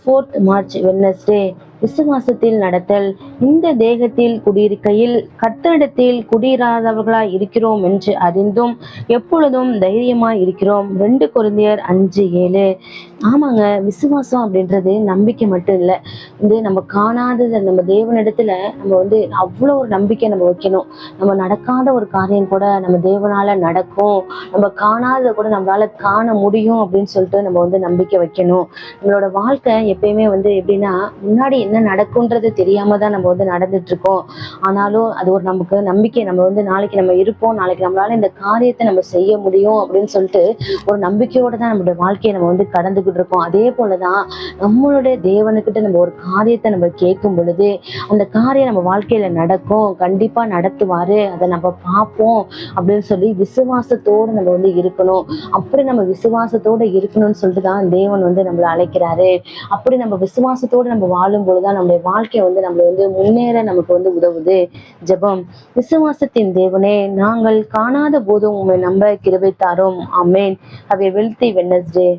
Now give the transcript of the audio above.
4th March Wednesday. விசுவாசத்தில் நடத்தல். இந்த தேகத்தில் குடியிருக்கையில் கர்த்தரிடத்தில் குடியிராதவர்களாய் இருக்கிறோம் என்று அறிந்தும் எப்பொழுதும் தைரியமாய் இருக்கிறோம். 2 கொரிந்தியர் 5:7. ஆமாங்க, விசுவாசம் அப்படின்றது நம்பிக்கை மட்டும் இல்லை. நம்ம காணாதது, நம்ம தேவனிடத்துல நம்ம அவ்வளோ ஒரு நம்பிக்கை நம்ம வைக்கணும். நம்ம நடக்காத ஒரு காரியம் கூட நம்ம தேவனால நடக்கும், நம்ம காணாததை கூட நம்மளால காண முடியும் அப்படின்னு சொல்லிட்டு நம்ம நம்பிக்கை வைக்கணும். நம்மளோட வாழ்க்கை எப்பயுமே எப்படின்னா, முன்னாடி என்ன நடக்கும்ன்றது தெரியாம தான் நம்ம நடந்துட்டு இருக்கோம். ஆனாலும் அது ஒரு நமக்கு நம்பிக்கை. நம்ம நாளைக்கு நம்ம இருப்போம், நாளைக்கு நம்மளால இந்த காரியத்தை நம்ம செய்ய முடியும் அப்படின்னு சொல்லிட்டு ஒரு நம்பிக்கையோட தான் நம்மளுடைய வாழ்க்கையை நம்ம கடந்துகிட்டு இருக்கோம். அதே போலதான் நம்மளுடைய தேவனுக்கிட்ட நம்ம ஒரு காரியத்தை நம்ம கேட்கும் பொழுது அந்த காரியம் நம்ம வாழ்க்கையில நடக்கும், கண்டிப்பா நடத்துவாரு, அதை நம்ம பார்ப்போம் அப்படின்னு சொல்லி விசுவாசத்தோடு நம்ம இருக்கணும். அப்படி நம்ம விசுவாசத்தோட இருக்கணும்னு சொல்லிட்டு தான் தேவன் நம்மளை அழைக்கிறாரு. அப்படி நம்ம விசுவாசத்தோடு நம்ம வாழும் பொழுதுதான் நம்முடைய வாழ்க்கை நம்மளை முன்னேற நமக்கு உதவுது. ஜெபம். விசுவாசத்தின் தேவனே, நாங்கள் காணாத போதும் உம்மை நம்ப கிருபை தாரும். ஆமென். Have a wealthy Wednesday.